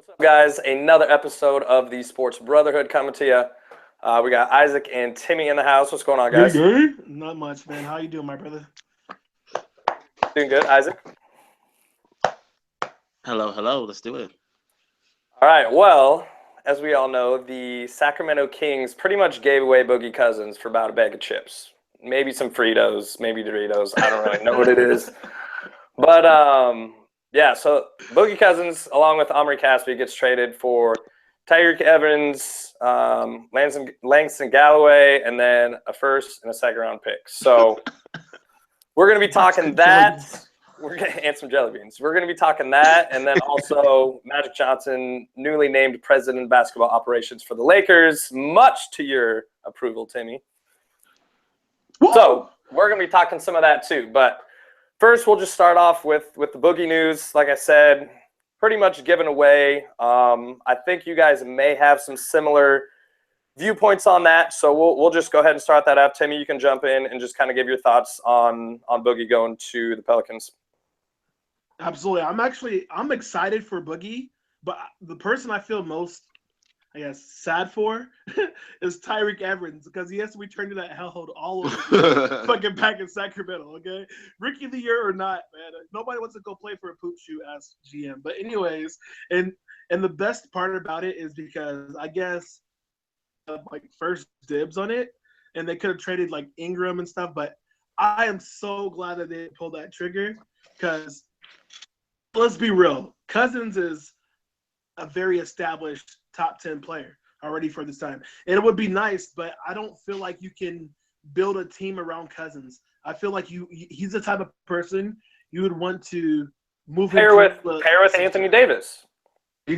What's up, guys? Another episode of the Sports Brotherhood coming to you. We got Isaac and Timmy in the house. What's going on, guys? Good. Not much, man. How you doing, my brother? Doing good, Isaac? Hello. Let's do it. All right, well, as we all know, the Sacramento Kings pretty much gave away Boogie Cousins for about a bag of chips. Maybe some Fritos, maybe Doritos. I don't really know what it is. But, yeah, so Boogie Cousins, along with Omri Caspi, gets traded for Tyreek Evans, Langston Galloway, and then a first and a second-round pick. So we're going to be talking that. And some jelly beans. We're going to be talking that, and then also Magic Johnson, newly named president of basketball operations for the Lakers, much to your approval, Timmy. Whoa. So we're going to be talking some of that too. But first, we'll just start off with the Boogie news. Like I said, pretty much given away. I think you guys may have some similar viewpoints on that, so we'll just go ahead and start that out. Timmy, you can jump in and just kind of give your thoughts on Boogie going to the Pelicans. Absolutely. I'm excited for Boogie, but the person I feel most, sad for is Tyreek Evans, because he has to return to that hellhole all over fucking back in Sacramento, okay? Rookie of the year or not, man. Nobody wants to go play for a poop shoe as GM. But anyways, and the best part about it is because I guess first dibs on it, and they could have traded like Ingram and stuff, but I am so glad that they pulled that trigger, because let's be real. Cousins is a very established top 10 player already for this time. And it would be nice, but I don't feel like you can build a team around Cousins. I feel like he's the type of person you would want to move pair with Anthony Davis. We'll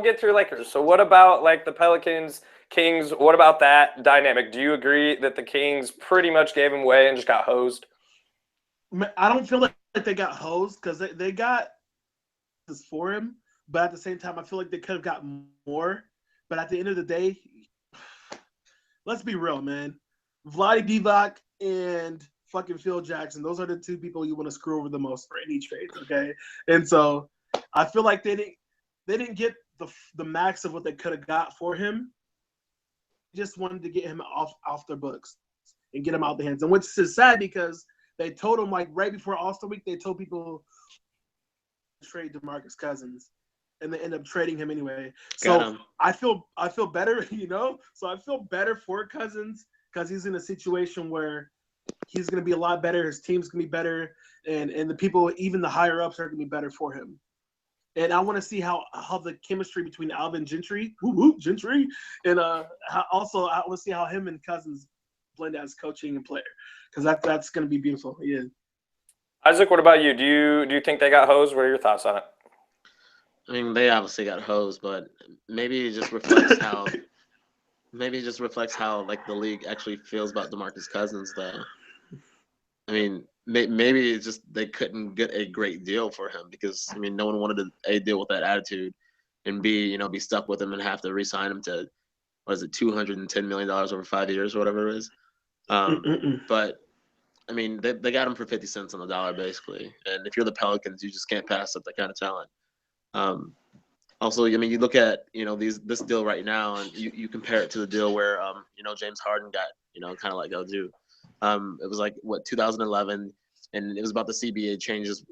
get through Lakers. So what about like the Pelicans, Kings? What about that dynamic? Do you agree that the Kings pretty much gave him away and just got hosed? I don't feel like they got hosed, because they got this for him, but at the same time, I feel like they could have got more. But at the end of the day, let's be real, man. Vlade Divac and fucking Phil Jackson, those are the two people you want to screw over the most for any trades, okay? And so I feel like they didn't get the max of what they could have got for him. Just wanted to get him off their books and get him out the hands. And which is sad, because they told him, like, right before All-Star week, they told people to trade DeMarcus Cousins, and they end up trading him anyway. So I feel better, So I feel better for Cousins, because he's in a situation where he's going to be a lot better. His team's going to be better, and the people, even the higher-ups, are going to be better for him. And I want to see how the chemistry between Alvin Gentry, and I want to see how him and Cousins blend as coaching and player, because that's going to be beautiful. Yeah. Isaac, what about you? Do you think they got hosed? What are your thoughts on it? I mean, they obviously got hosed, but maybe it just reflects how like the league actually feels about DeMarcus Cousins, though. I mean, maybe it's just they couldn't get a great deal for him, because I mean, no one wanted to A, deal with that attitude, and B, be stuck with him and have to re-sign him to, what is it, $210 million over 5 years or whatever it is. But I mean, they got him for 50 cents on the dollar, basically. And if you're the Pelicans, you just can't pass up that kind of talent. Also, I mean, you look at this deal right now, and you compare it to the deal where James Harden got kind of let go too. It was like 2011, and it was about the CBA changes.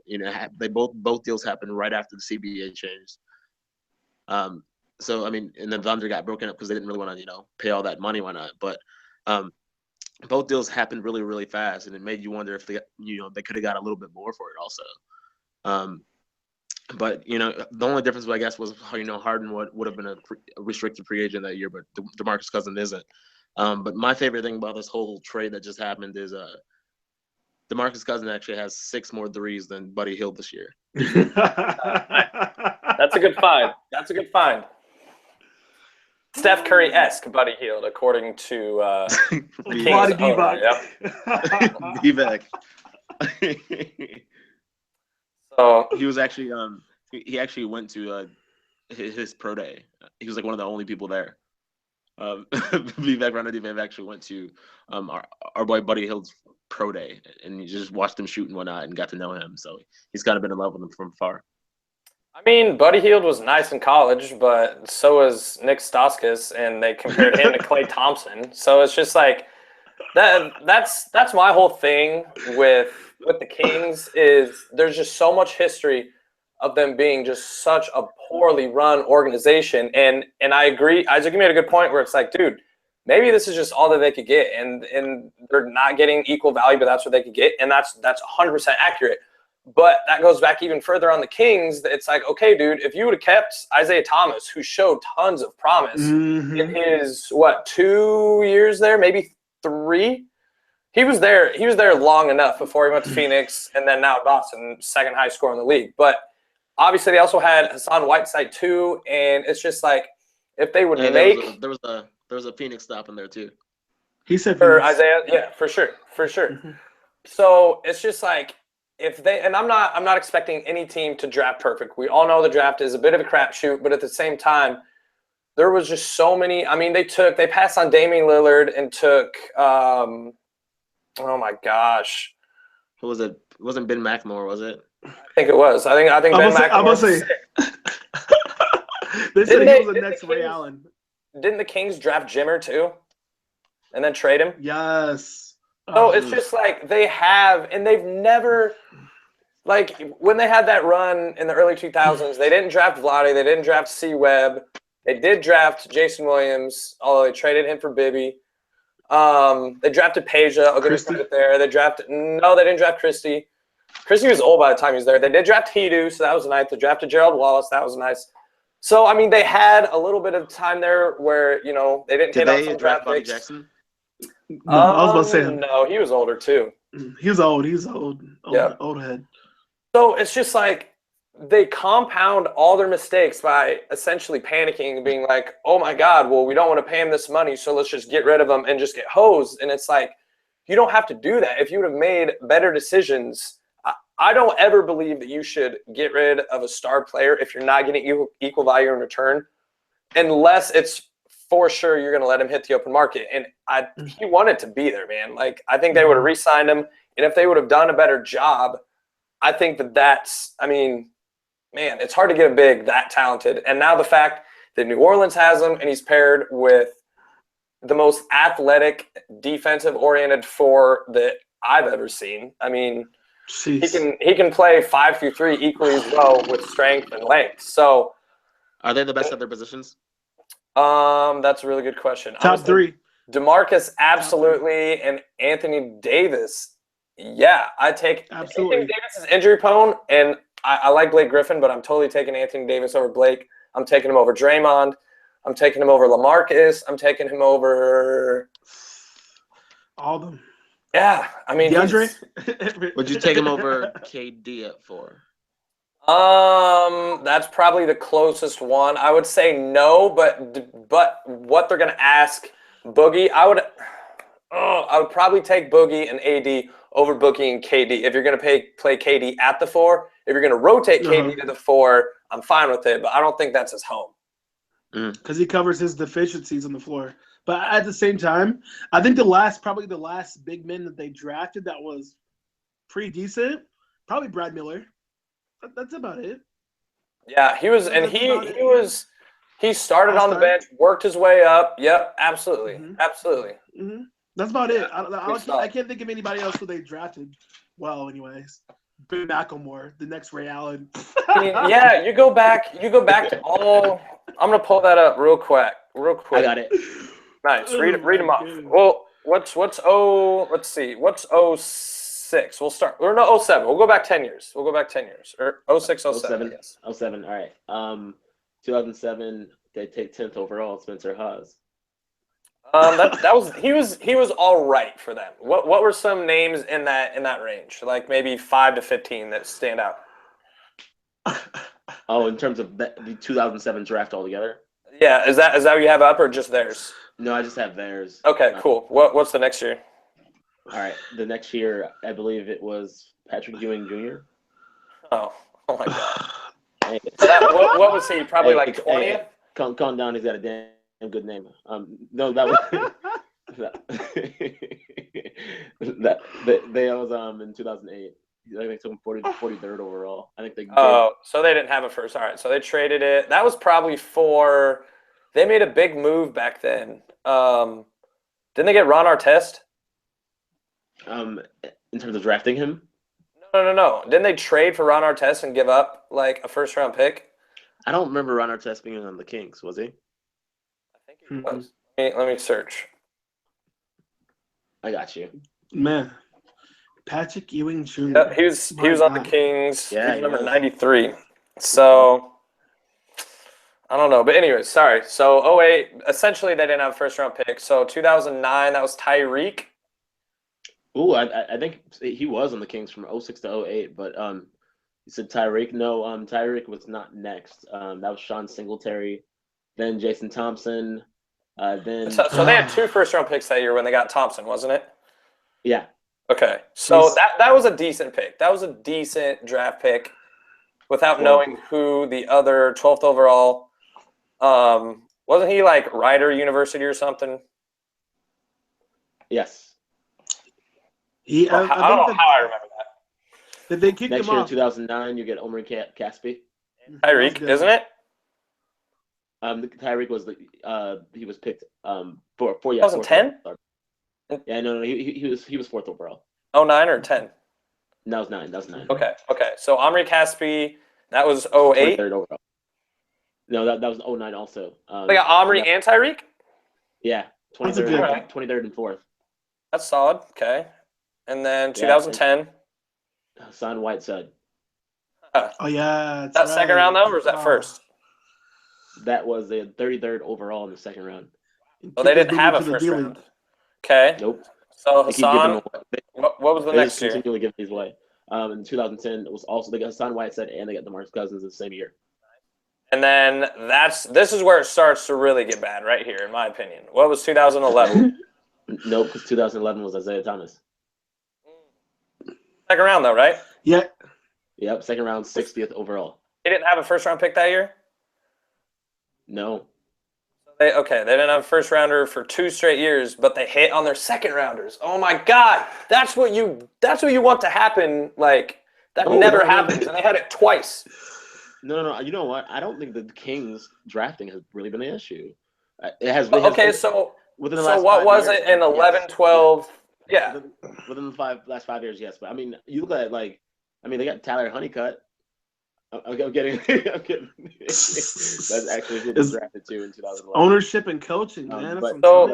They both deals happened right after the CBA changed. So I mean, and then Thunder got broken up because they didn't really want to pay all that money. Why not? But both deals happened really, really fast, and it made you wonder if they could have got a little bit more for it also. But the only difference, I guess, was how Harden would have been a restricted free agent that year, but DeMarcus Cousins isn't. But my favorite thing about this whole trade that just happened is DeMarcus Cousins actually has 6 more threes than Buddy Hield this year. That's a good find. Steph Curry-esque Buddy Hield, according to the Kings owner. Divac. So he was actually he actually went to his pro day. He was like one of the only people there. Vivek actually went to our boy Buddy Hield's pro day, and you just watched him shoot and whatnot and got to know him. So he's kind of been in love with him from afar. I mean, Buddy Hield was nice in college, but so was Nick Stauskas, and they compared him to Klay Thompson. So it's just like that's my whole thing with the Kings is there's just so much history of them being just such a poorly run organization. And I agree. Isaac, you made a good point where it's like, dude, maybe this is just all that they could get, and they're not getting equal value, but that's what they could get, and that's 100% accurate. But that goes back even further on the Kings. It's like, okay, dude, if you would have kept Isaiah Thomas, who showed tons of promise in his 2 years there, maybe 3. He was there long enough before he went to Phoenix, and then now at Boston, second highest scorer in the league. But obviously, they also had Hassan Whiteside too, and it's just like if they would make there was a Phoenix stop in there too. He said for Phoenix. Isaiah, yeah, for sure. So it's just like if they, and I'm not expecting any team to draft perfect. We all know the draft is a bit of a crapshoot, but at the same time, there was just so many. I mean, they passed on Damian Lillard and took oh my gosh, Who was it? It wasn't Ben McLemore, was it? I think it was. I think Ben McLemore. I'm gonna say. They said he was the next Ray Allen. Didn't the Kings draft Jimmer too, and then trade him? Yes. So it's just like they have, and they've never, like when they had that run in the early 2000s, they didn't draft Vlade, they didn't draft C. Webb, they did draft Jason Williams, although they traded him for Bibby. They drafted Peja. I'll give you credit there. They didn't draft Christie. Christie was old by the time he was there. They did draft Hedo, so that was nice. They drafted Gerald Wallace. That was nice. So, I mean, they had a little bit of time there where, they didn't hit on some draft Bobby picks. Jackson? No, I was about to say no, he was older too. He was old. He's old. Yeah. Old head. So it's just like they compound all their mistakes by essentially panicking and being like, oh my God, well, we don't want to pay him this money, so let's just get rid of him and just get hosed. And it's like, you don't have to do that. If you would have made better decisions, I don't ever believe that you should get rid of a star player if you're not getting equal value in return, unless it's for sure you're going to let him hit the open market. And he wanted to be there, man. Like, I think they would have re-signed him. And if they would have done a better job, I think I mean, man, it's hard to get a big that talented. And now the fact that New Orleans has him and he's paired with the most athletic, defensive-oriented four that I've ever seen. I mean, he can play 5-3 equally as well with strength and length. So, are they the best at their positions? That's a really good question. Top 3. DeMarcus, absolutely, and Anthony Davis. Yeah, I take absolutely. Anthony Davis is injury prone, and I like Blake Griffin, but I'm totally taking Anthony Davis over Blake. I'm taking him over Draymond. I'm taking him over LaMarcus. I'm taking him over all of them. Yeah, I mean, DeAndre. Would you take him over KD at 4? That's probably the closest one. I would say no, but what they're gonna ask Boogie, I would probably take Boogie and AD over Boogie and KD. If you're gonna play KD at the 4, if you're gonna rotate KD to the 4, I'm fine with it, but I don't think that's his home. Because he covers his deficiencies on the floor. But at the same time, I think the last big man that they drafted that was pretty decent, probably Brad Miller. That's about it. Yeah, he was, and he started on the bench, worked his way up. Yep, absolutely, absolutely. Mm-hmm. That's about it. I can't think of anybody else who they drafted. Well, anyways, Ben McLemore, the next Ray Allen. I mean, yeah, you go back to all. I'm gonna pull that up real quick. I got it. Nice. Read them off. Well, let's see. What's 06? We'll start. Or no, 07. We'll go back 10 years. Or 06, 07. Yes. 07. All right. 2007. They take 10th overall. Spencer Hawes. He was all right for them. What were some names in that range? Like maybe 5 to 15 that stand out. Oh, in terms of the 2007 draft altogether? Yeah, is that what you have up or just theirs? No, I just have theirs. Okay, cool. What's the next year? All right, the next year, I believe it was Patrick Ewing Jr. Oh my God. Hey. What was he? Probably like 20th? Calm down. He's got a damn good name. No, that was that was in 2008. they took him 43rd overall. I think they. Oh, so they didn't have a first. All right, so they traded it. That was probably for. They made a big move back then. Didn't they get Ron Artest? In terms of drafting him. No. Didn't they trade for Ron Artest and give up like a first round pick? I don't remember Ron Artest being on the Kings. Was he? I think he was. Let me search. I got you. Man, Patrick Ewing Jr. Yeah, he was on the Kings. Yeah, He was number 93. So I don't know, but anyways, sorry. So 08, essentially they didn't have a first round pick. So 2009, that was Tyreek. Ooh, I think he was on the Kings from 06 to 08, but you said Tyreek. No, Tyreek was not next. That was Sean Singletary, then Jason Thompson, then So they had 2 first round picks that year when they got Thompson, wasn't it? yeah. Okay, so that was a decent pick. That was a decent draft pick without knowing who the other 12th overall. Wasn't he like Rider University or something? Yes. I don't know how I remember that. Did they kick Next him year in off? 2009, you get Omri Caspi. Tyreek, isn't it? Tyreek was he was picked for 2010? Yeah, no, he was 4th overall. 09 or 10? That was 9. That was 9. Okay. So Omri Caspi, that was 08. 23rd overall. No, that was 09 also. They got Omri and Tyreek? Yeah, 23rd and 4th. That's solid. Okay. And then 2010. Hassan Whiteside. Oh yeah, That second round though, or was that first? That was the 33rd overall in the second round. Oh, they didn't have a first round. Okay. Nope. So They keep giving Hassan, them away. what was the They next just year? continually give these away. In 2010, it was also they got Hassan Whiteside and they got DeMarcus Cousins in the same year. And then this is where it starts to really get bad right here, in my opinion. What was 2011? Nope, because 2011 was Isaiah Thomas. Second round though, right? Yeah. Yep, second round, 60th overall. They didn't have a first round pick that year? No. They didn't have a first rounder for 2 straight years, but they hit on their second rounders. Oh my God, that's what you want to happen. Like that never happens, and they had it twice. No. You know what? I don't think the Kings drafting has really been an issue. It has. So within the last what 5 was years, it in 11, 12? Yeah. Within the last 5 years, yes. But I mean, you look at they got Tyler Honeycutt. I'm kidding. That's actually who they drafted too in 2011. Ownership and coaching, man. That's So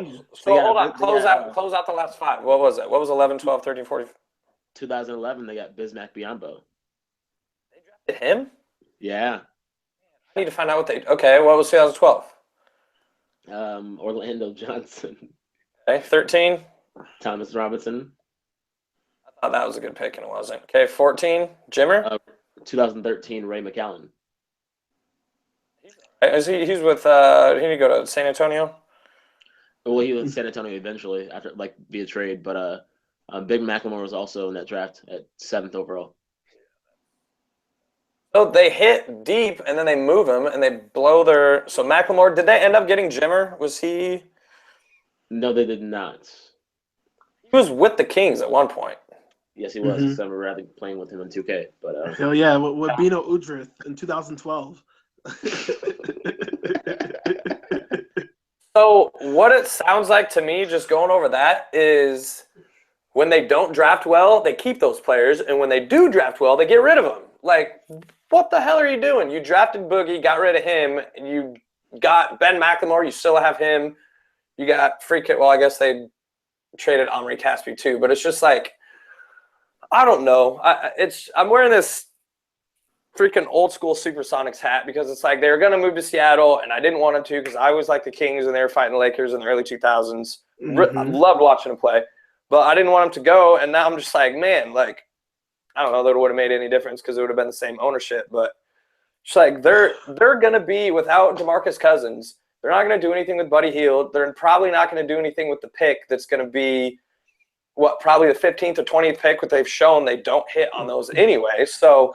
hold on. Close out the last 5. What was it? What was 11, 12, 13, 14? 2011, they got Bismack Biyombo. They drafted him? Yeah. I need to find out what they. Okay, what was 2012? Orlando Johnson. Okay, 13. Thomas Robinson. I thought that was a good pick, and it wasn't. Okay, 14. Jimmer. 2013, Ray McAllen. He's with. Did he go to San Antonio? Well, he was in San Antonio eventually after via trade, but Big McLemore was also in that draft at 7th overall. So they hit deep, and then they move him, and they blow their. So McLemore, did they end up getting Jimmer? Was he? No, they did not. He was with the Kings at one point. Yes, he was. So I remember playing with him in 2K. But hell yeah, with Bino Udrith in 2012. So what it sounds like to me, just going over that, is when they don't draft well, they keep those players, and when they do draft well, they get rid of them. Like, what the hell are you doing? You drafted Boogie, got rid of him, and you got Ben McLemore, you still have him. You got I guess they traded Omri Caspi too, but it's just like, I don't know. I'm wearing this freaking old school Supersonics hat because it's like they were going to move to Seattle, and I didn't want them to because I always liked the Kings, and they were fighting the Lakers in the early 2000s. I loved watching them play, but I didn't want them to go, and now I'm just like, man, like, I don't know that it would have made any difference because it would have been the same ownership, but it's like they're going to be without DeMarcus Cousins. They're not going to do anything with Buddy Hield. They're probably not going to do anything with the pick that's going to be probably the 15th or 20th pick, what they've shown they don't hit on those anyway. So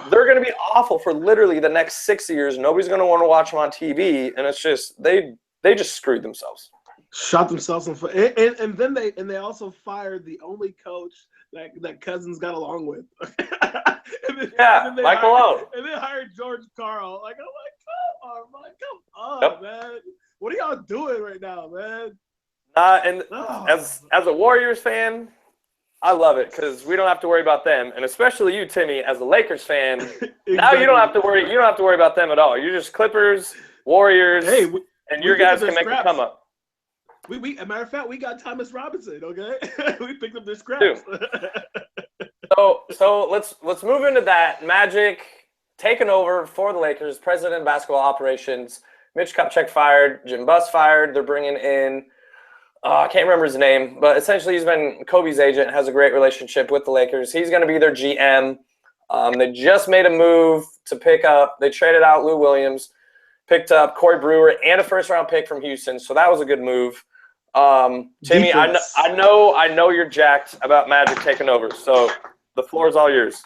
they're going to be awful for literally the next 6 years. Nobody's going to want to watch them on TV, and it's just they just screwed themselves. Shot themselves in foot. And then they also fired the only coach that Cousins got along with. Michael O. And then hired George Karl. Like, I'm like, come on, Yep. man. What are y'all doing right now, man? And as a Warriors fan, I love it because we don't have to worry about them, and especially you, Timmy, as a Lakers fan. Exactly. Now you don't have to worry. You don't have to worry about them at all. You're just Clippers, Warriors, and your guys can make a come up. As a matter of fact, we got Thomas Robinson. Okay, we picked up their scraps. So let's move into that. Magic taking over for the Lakers. President of basketball operations, Mitch Kupchak fired, Jim Buss fired. They're bringing in. I can't remember his name, but essentially he's been Kobe's agent, has a great relationship with the Lakers. He's going to be their GM. They just made a move to pick up. They traded out Lou Williams, picked up Corey Brewer, and a first-round pick from Houston. So that was a good move. Timmy, I know you're jacked about Magic taking over. So the floor is all yours.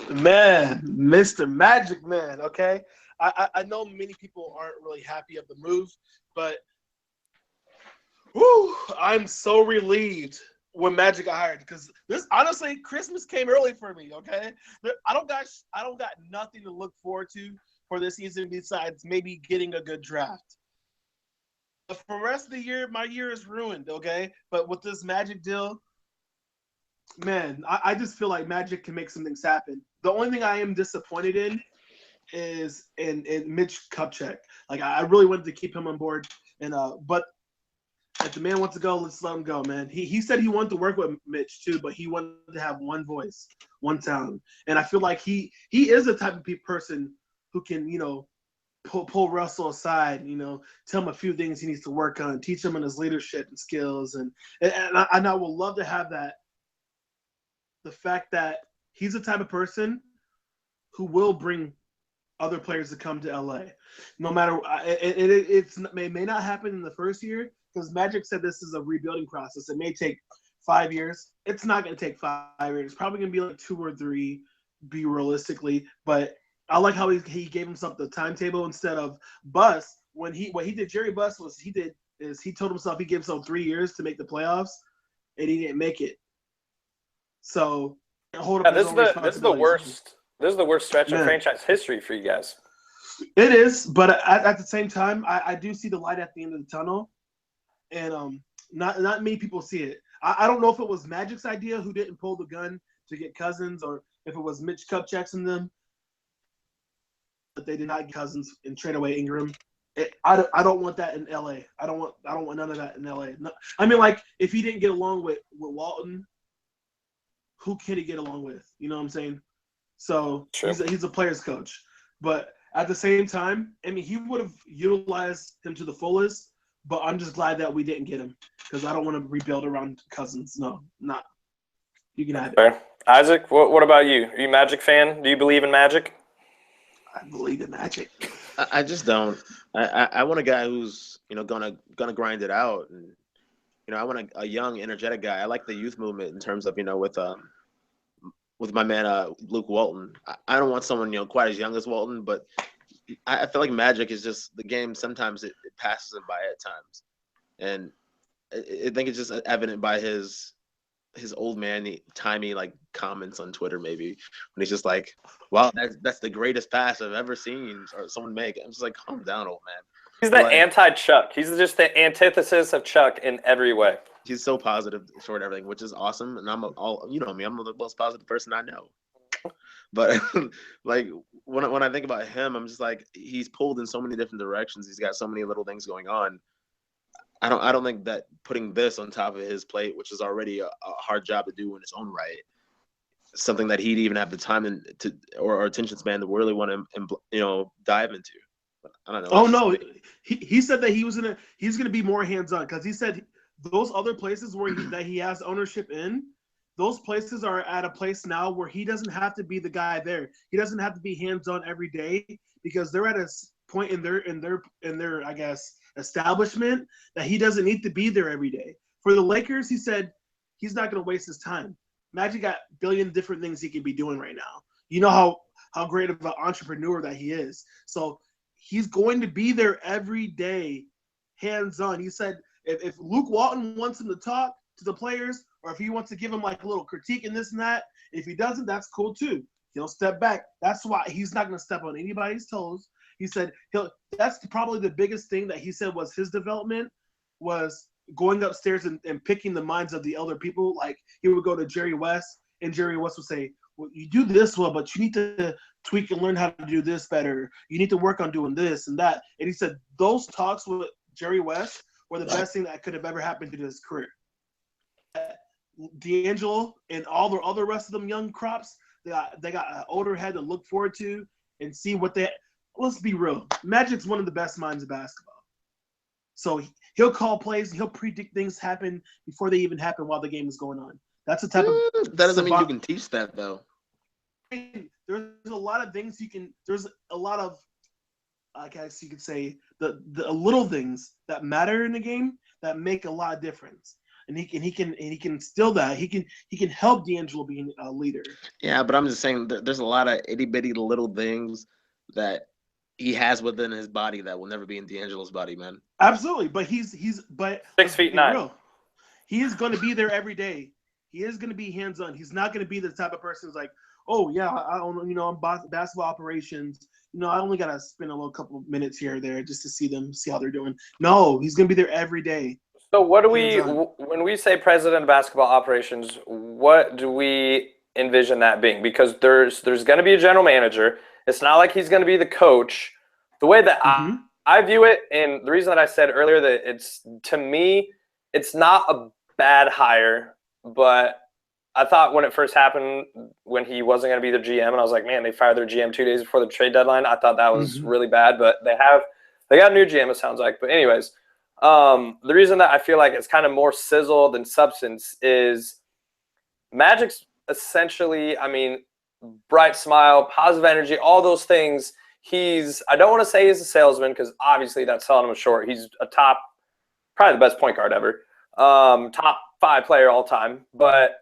Man, Mr. Magic Man, okay? I know many people aren't really happy of the move, but I'm so relieved when Magic got hired because this honestly, Christmas came early for me, okay? I don't got nothing to look forward to for this season besides maybe getting a good draft. But for the rest of the year, my year is ruined, okay? But with this Magic deal, man, I just feel like Magic can make some things happen. The only thing I am disappointed in is in Mitch Kupchak. Like, I really wanted to keep him on board, but if the man wants to go, let's let him go, man. He said he wanted to work with Mitch too, but he wanted to have one voice, one sound. And I feel like he is the type of person who can, pull Russell aside, tell him a few things he needs to work on, teach him on his leadership and skills. And I would love to have that. The fact that he's the type of person who will bring other players to come to LA. No matter it may not happen in the first year, because Magic said this is a rebuilding process. It may take 5 years. It's not going to take 5 years. It's probably going to be like 2 or 3, be realistically. But I like how he gave himself the timetable instead of Buss. What he did, Jerry Buss he told himself he gave himself 3 years to make the playoffs, and he didn't make it. So hold up. This is the worst. This is the worst stretch of franchise history for you guys. It is, but at the same time, I do see the light at the end of the tunnel. And not many people see it. I don't know if it was Magic's idea who didn't pull the gun to get Cousins, or if it was Mitch Kupchak and them, but they did not get Cousins and trade away Ingram. I don't want that in LA. I don't want none of that in LA. No, I mean, like, if he didn't get along with Walton, who can he get along with? You know what I'm saying? So he's a player's coach, but at the same time, I mean, he would have utilized him to the fullest. But I'm just glad that we didn't get him because I don't want to rebuild around Cousins. No, not. You can have it. Fair. Isaac, what about you? Are you a Magic fan? Do you believe in Magic? I believe in Magic. I just don't. I want a guy who's gonna grind it out, and I want a young, energetic guy. I like the youth movement in terms of with my man Luke Walton. I don't want someone quite as young as Walton, but I feel like Magic is just the game. Sometimes it passes him by at times, and I think it's just evident by his old man timey comments on Twitter maybe when he's just like, "Wow, that's the greatest pass I've ever seen," or someone make. I'm just like, calm down, old man. He's the anti-Chuck. He's just the antithesis of Chuck in every way. He's so positive toward everything, which is awesome. And I'm me, I'm the most positive person I know. But like when I think about him, I'm just like, he's pulled in so many different directions. He's got so many little things going on. I don't think that putting this on top of his plate, which is already a hard job to do in its own right, something that he'd even have the time or attention span to really want to dive into. But I don't know. Oh no, he said that he's gonna be more hands on because he said those other places that he has ownership in. Those places are at a place now where he doesn't have to be the guy there. He doesn't have to be hands-on every day because they're at a point in their I guess establishment that he doesn't need to be there every day. For the Lakers, he said he's not going to waste his time. Magic got a billion different things he can be doing right now. You know how great of an entrepreneur that he is. So he's going to be there every day, hands-on. He said if Luke Walton wants him to talk, to the players, or if he wants to give them like a little critique and this and that. If he doesn't, that's cool too. He'll step back. That's why he's not going to step on anybody's toes. He said that's probably the biggest thing that he said was his development was going upstairs and picking the minds of the elder people. Like he would go to Jerry West, and Jerry West would say, well, you do this well, but you need to tweak and learn how to do this better. You need to work on doing this and that. And he said those talks with Jerry West were the best thing that could have ever happened to his career. D'Angelo and all the rest of them young crops, they got an older head to look forward to and see what they. Let's be real. Magic's one of the best minds of basketball. So he'll call plays and he'll predict things happen before they even happen while the game is going on. That's the type of. That doesn't mean you can teach that though. There's a lot of things you can. There's a lot of, I guess you could say, the little things that matter in the game that make a lot of difference. And he can instill that. He can help D'Angelo be a leader. Yeah, but I'm just saying there's a lot of itty bitty little things that he has within his body that will never be in D'Angelo's body, man. Absolutely, but he's 6'9". Real. He is going to be there every day. He is going to be hands on. He's not going to be the type of person who's like, oh yeah, I don't, I'm basketball operations. I only got to spend a little couple of minutes here or there just to see how they're doing. No, he's going to be there every day. So what do when we say president of basketball operations, what do we envision that being? Because there's going to be a general manager. It's not like he's going to be the coach. The way that I view it, and the reason that I said earlier that to me, it's not a bad hire, but I thought when it first happened, when he wasn't going to be the GM, and I was like, man, they fired their GM 2 days before the trade deadline. I thought that was really bad, but they got a new GM, it sounds like. But anyways, the reason that I feel like it's kind of more sizzle than substance is Magic's essentially, bright smile, positive energy, all those things. I don't want to say he's a salesman because obviously that's selling him short. He's probably the best point guard ever, top 5 player all time. But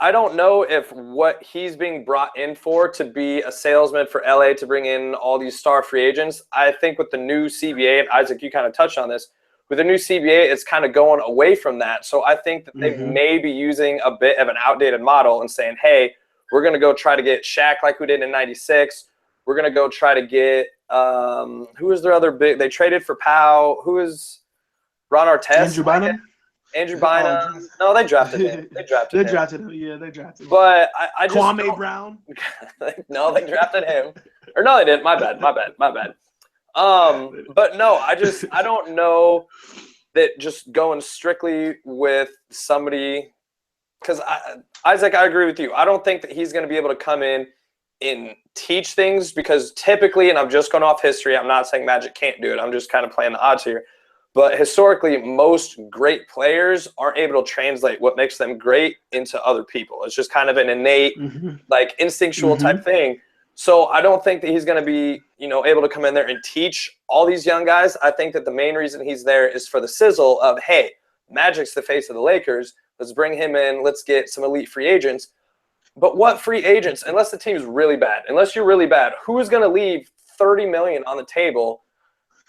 I don't know if what he's being brought in for to be a salesman for LA to bring in all these star free agents. I think with the new CBA, and Isaac, you kind of touched on this, with the new CBA, it's kind of going away from that. So I think that they may be using a bit of an outdated model and saying, hey, we're going to go try to get Shaq like we did in '96. We're going to go try to get who is their other big? They traded for Powell. Who is Ron Artest? Andrew Bynum. No, they drafted him. They drafted him. Yeah, they drafted him. But I just Kwame Brown. No, they drafted him. Or no, they didn't. My bad. But no, I don't know that just going strictly with somebody, because Isaac, I agree with you. I don't think that he's going to be able to come in and teach things, because typically, and I'm just going off history, I'm not saying Magic can't do it. I'm just kind of playing the odds here. But historically, most great players aren't able to translate what makes them great into other people. It's just kind of an innate, like instinctual type thing. So I don't think that he's going to be, able to come in there and teach all these young guys. I think that the main reason he's there is for the sizzle of, hey, Magic's the face of the Lakers. Let's bring him in. Let's get some elite free agents. But what free agents, unless the team's really bad, unless you're really bad, who is going to leave $30 million on the table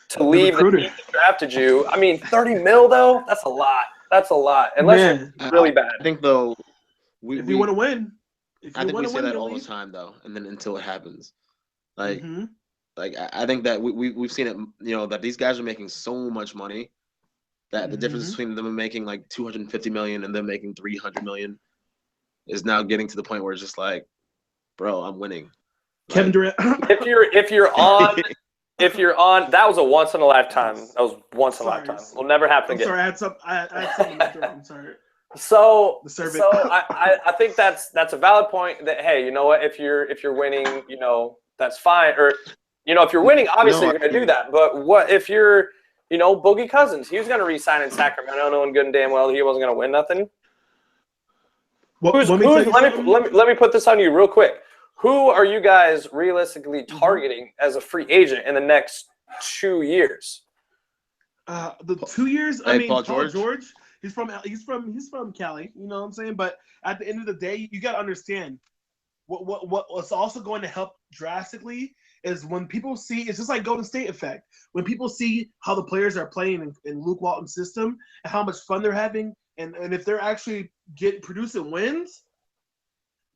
to leave the team that drafted you? $30 million though, that's a lot. Unless you're really bad. I think though, if you want to win, I think we say that all the time though, and then until it happens, like I think that we've seen it. That these guys are making so much money that the difference between them making like $250 million and them making $300 million is now getting to the point where it's just like, bro, I'm winning. Kevin Durant. If you're on, that was a once in a lifetime. That was once in a lifetime. Will never happen again. Sorry, I had something to throw. I'm sorry. So I think that's a valid point. That hey, you know what? If you're winning, that's fine. Or if you're winning, obviously you're gonna do that. But what if you're, Boogie Cousins? He was gonna re-sign in Sacramento, knowing good and damn well he wasn't gonna win nothing. Let me put this on you real quick. Who are you guys realistically targeting as a free agent in the next 2 years? The 2 years, Paul George. He's from Cali. You know what I'm saying? But at the end of the day, you got to understand what's also going to help drastically is when people see, it's just like Golden State effect. When people see how the players are playing in Luke Walton's system and how much fun they're having, and if they're actually producing wins,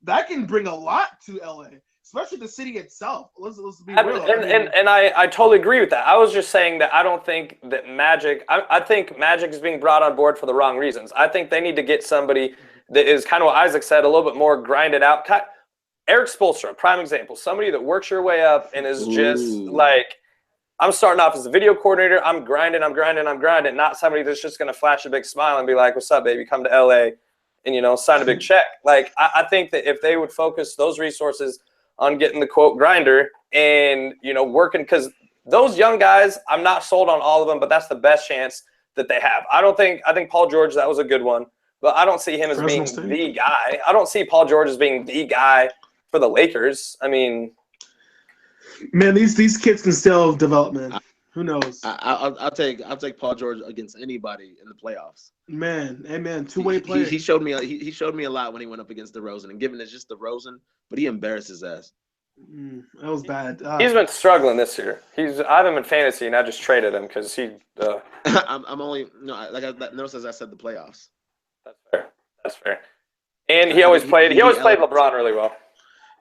that can bring a lot to LA, especially the city itself. Let's be real. And I totally agree with that. I was just saying that I don't think that Magic. I think Magic is being brought on board for the wrong reasons. I think they need to get somebody that is kind of what Isaac said, a little bit more grinded out. Eric Spoelstra, prime example. Somebody that works your way up and is just like, I'm starting off as a video coordinator. I'm grinding. Not somebody that's just going to flash a big smile and be like, "What's up, baby? Come to LA and, sign a big check." Like, I think that if they would focus those resources on getting the quote grinder and, working, because those young guys, I'm not sold on all of them, but that's the best chance that they have. I think Paul George, that was a good one, but I don't see him as being the guy. I don't see Paul George as being the guy for the Lakers. I mean, man, these kids can still have development. Who knows? I'll take Paul George against anybody in the playoffs. Man, amen. Two-way player. He showed me a lot when he went up against DeRozan, and given it's just DeRozan, but he embarrassed his ass. That was bad. He's been struggling this year. I have him in fantasy, and I just traded him because he. I'm only notice as I said the playoffs. That's fair. And he always played LeBron really well.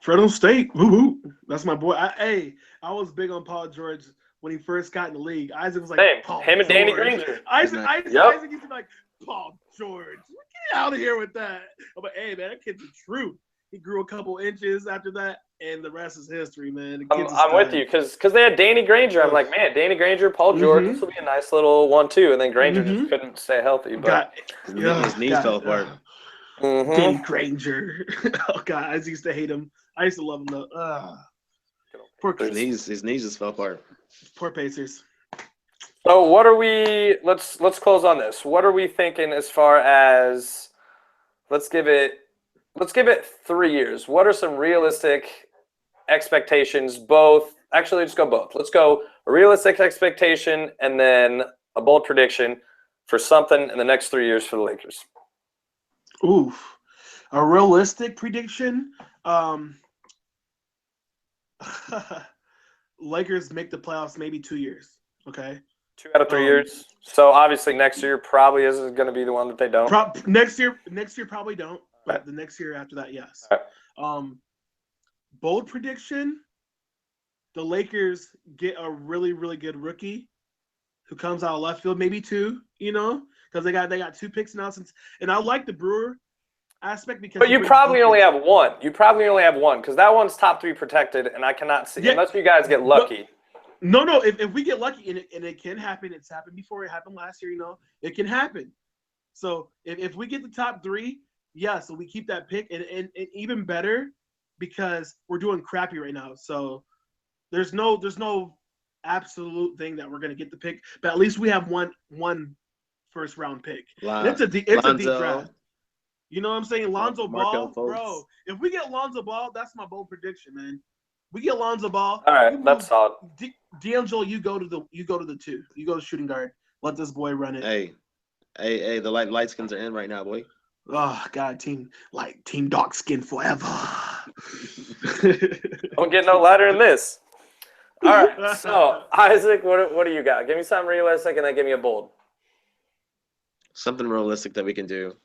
Fresno State, woo-hoo. That's my boy. I was big on Paul George when he first got in the league. Isaac was like, Paul him and George. Danny Granger. Isaac used to be like, Paul George, get out of here with that. I'm like, hey, man, that kid's a truth. He grew a couple inches after that, and the rest is history, man. I'm with you because they had Danny Granger. I'm like, man, Danny Granger, Paul George, this will be a nice little 1-2. And then Granger just couldn't stay healthy. But his knees fell apart. Danny Granger. Oh, God, I used to hate him. I used to love him, though. Poor kids. His knees just fell apart. Poor Pacers. So what are we – let's close on this. What are we thinking as far as – let's give it 3 years. What are some realistic expectations, both – actually, let's go both. Let's go a realistic expectation and then a bold prediction for something in the next 3 years for the Lakers. Oof. A realistic prediction? Lakers make the playoffs maybe 2 years, okay? 2 out of 3 years. So, obviously, next year probably isn't going to be the one that they don't. Next year probably don't, but the next year after that, yes. Right. Bold prediction, the Lakers get a really, really good rookie who comes out of left field, maybe 2, because they got 2 picks now. And I like the Brewer aspect because. But you probably only have one. Because that one's top 3 protected, and I cannot see unless you guys get lucky. No. If we get lucky, and it can happen. It's happened before. It happened last year. It can happen. So if we get the top 3, so we keep that pick, and even better because we're doing crappy right now. So there's no absolute thing that we're gonna get the pick, but at least we have one first round pick. It's a deep draft. You know what I'm saying? Lonzo Ball, bro. If we get Lonzo Ball, that's my bold prediction, man. We get Lonzo Ball. All right, that's solid. D'Angelo, you go to the 2. You go to shooting guard. Let this boy run it. Hey, the light skins are in right now, boy. Oh God, team dark skin forever. Don't get no lighter than this. All right, so Isaac, what do you got? Give me something realistic, and then give me a bold. Something realistic that we can do.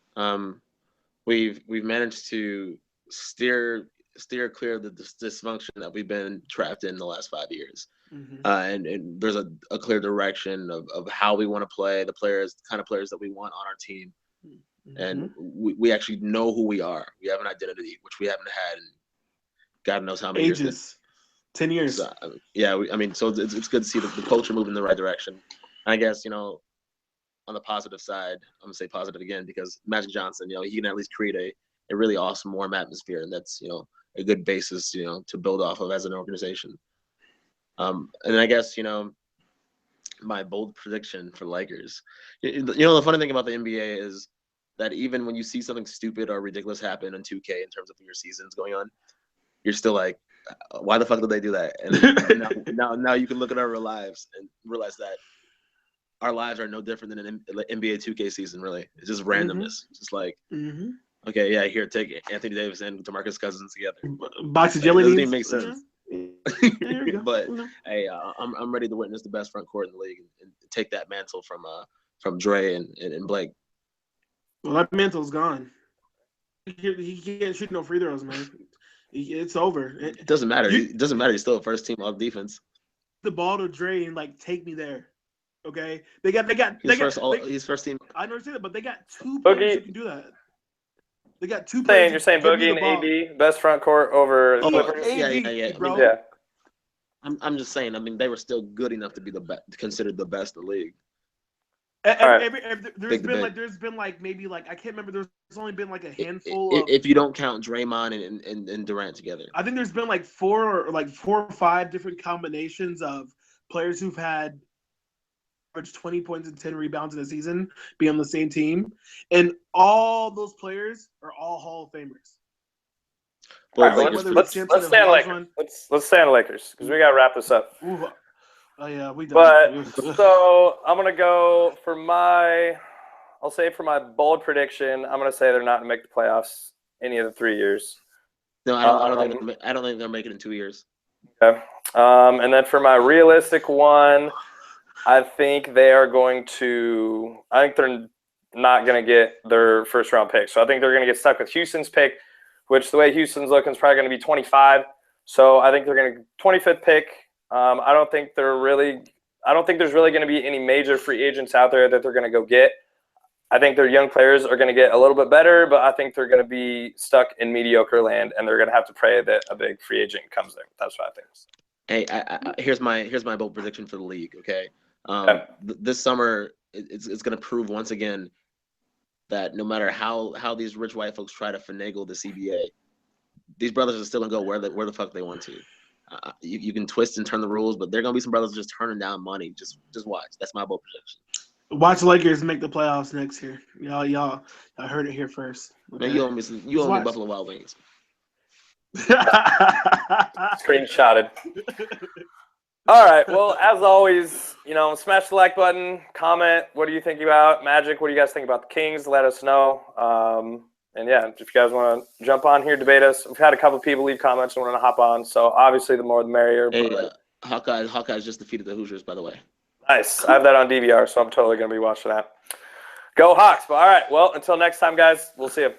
We've managed to steer clear of the dysfunction that we've been trapped in the last 5 years. Mm-hmm. And there's a clear direction of how we want to play, the kind of players that we want on our team. Mm-hmm. And we actually know who we are. We have an identity, which we haven't had in God knows how many years. 10 years. So, so it's good to see the culture moving in the right direction. I guess, on the positive side, I'm going to say positive again because Magic Johnson, he can at least create a really awesome, warm atmosphere. And that's, a good basis, to build off of as an organization. And I guess, my bold prediction for Lakers, the funny thing about the NBA is that even when you see something stupid or ridiculous happen in 2K in terms of your seasons going on, you're still like, why the fuck did they do that? And now you can look at our real lives and realize that our lives are no different than an NBA 2K season, really. It's just randomness. It's just like, okay, yeah, here, take Anthony Davis and DeMarcus Cousins together. Box of jelly beans. Doesn't even make sense. But hey, I'm ready to witness the best front court in the league and take that mantle from Dre and Blake. Well, that mantle's gone. He can't shoot no free throws, man. It's over. It doesn't matter. It doesn't matter. He's still a first team all defense. The ball to Dre and like take me there. Okay, he's first team. I understand that, but they got two players who can do that. They got two players. You're saying Boogie and AD best front court over Clippers? Yeah. Bro. Yeah. I'm just saying. I mean, they were still good enough to be considered the best in the league. There's been maybe I can't remember. There's only been a handful. If you don't count Draymond and Durant together, I think there's been four or five different combinations of players who've had average 20 points and 10 rebounds in a season be on the same team, and all those players are all Hall of Famers. Well, let's stay on Lakers. Let's stay on Lakers because we got to wrap this up. Ooh. Oh yeah, we done. But so I'm gonna go for my bold prediction. I'm gonna say they're not gonna make the playoffs any of the 3 years. No, I don't think they'll make it in 2 years. Okay. And then for my realistic one, I think they're not gonna get their first round pick. So I think they're gonna get stuck with Houston's pick, which the way Houston's looking is probably gonna be 25. So I think they're gonna 25th pick. I don't think there's really going to be any major free agents out there that they're going to go get. I think their young players are going to get a little bit better, but I think they're going to be stuck in mediocre land, and they're going to have to pray that a big free agent comes there. That's what I think. Hey, here's my bold prediction for the league. Okay, this summer it's going to prove once again that no matter how these rich white folks try to finagle the CBA, these brothers are still going to go where the fuck they want to. You can twist and turn the rules, but there are gonna be some brothers just turning down money. Just watch. That's my bold prediction. Watch Lakers make the playoffs next year. Y'all heard it here first. Okay? Man, you owe me Buffalo Wild Wings. Screenshotted. All right. Well, as always, smash the like button, comment. What do you think about Magic? What do you guys think about the Kings? Let us know. And yeah, if you guys want to jump on here, debate us. We've had a couple people leave comments and want to hop on. So obviously, the more the merrier. Hey, Hawkeyes just defeated the Hoosiers, by the way. Nice. I have that on DVR, so I'm totally going to be watching that. Go Hawks. But all right. Well, until next time, guys, we'll see you.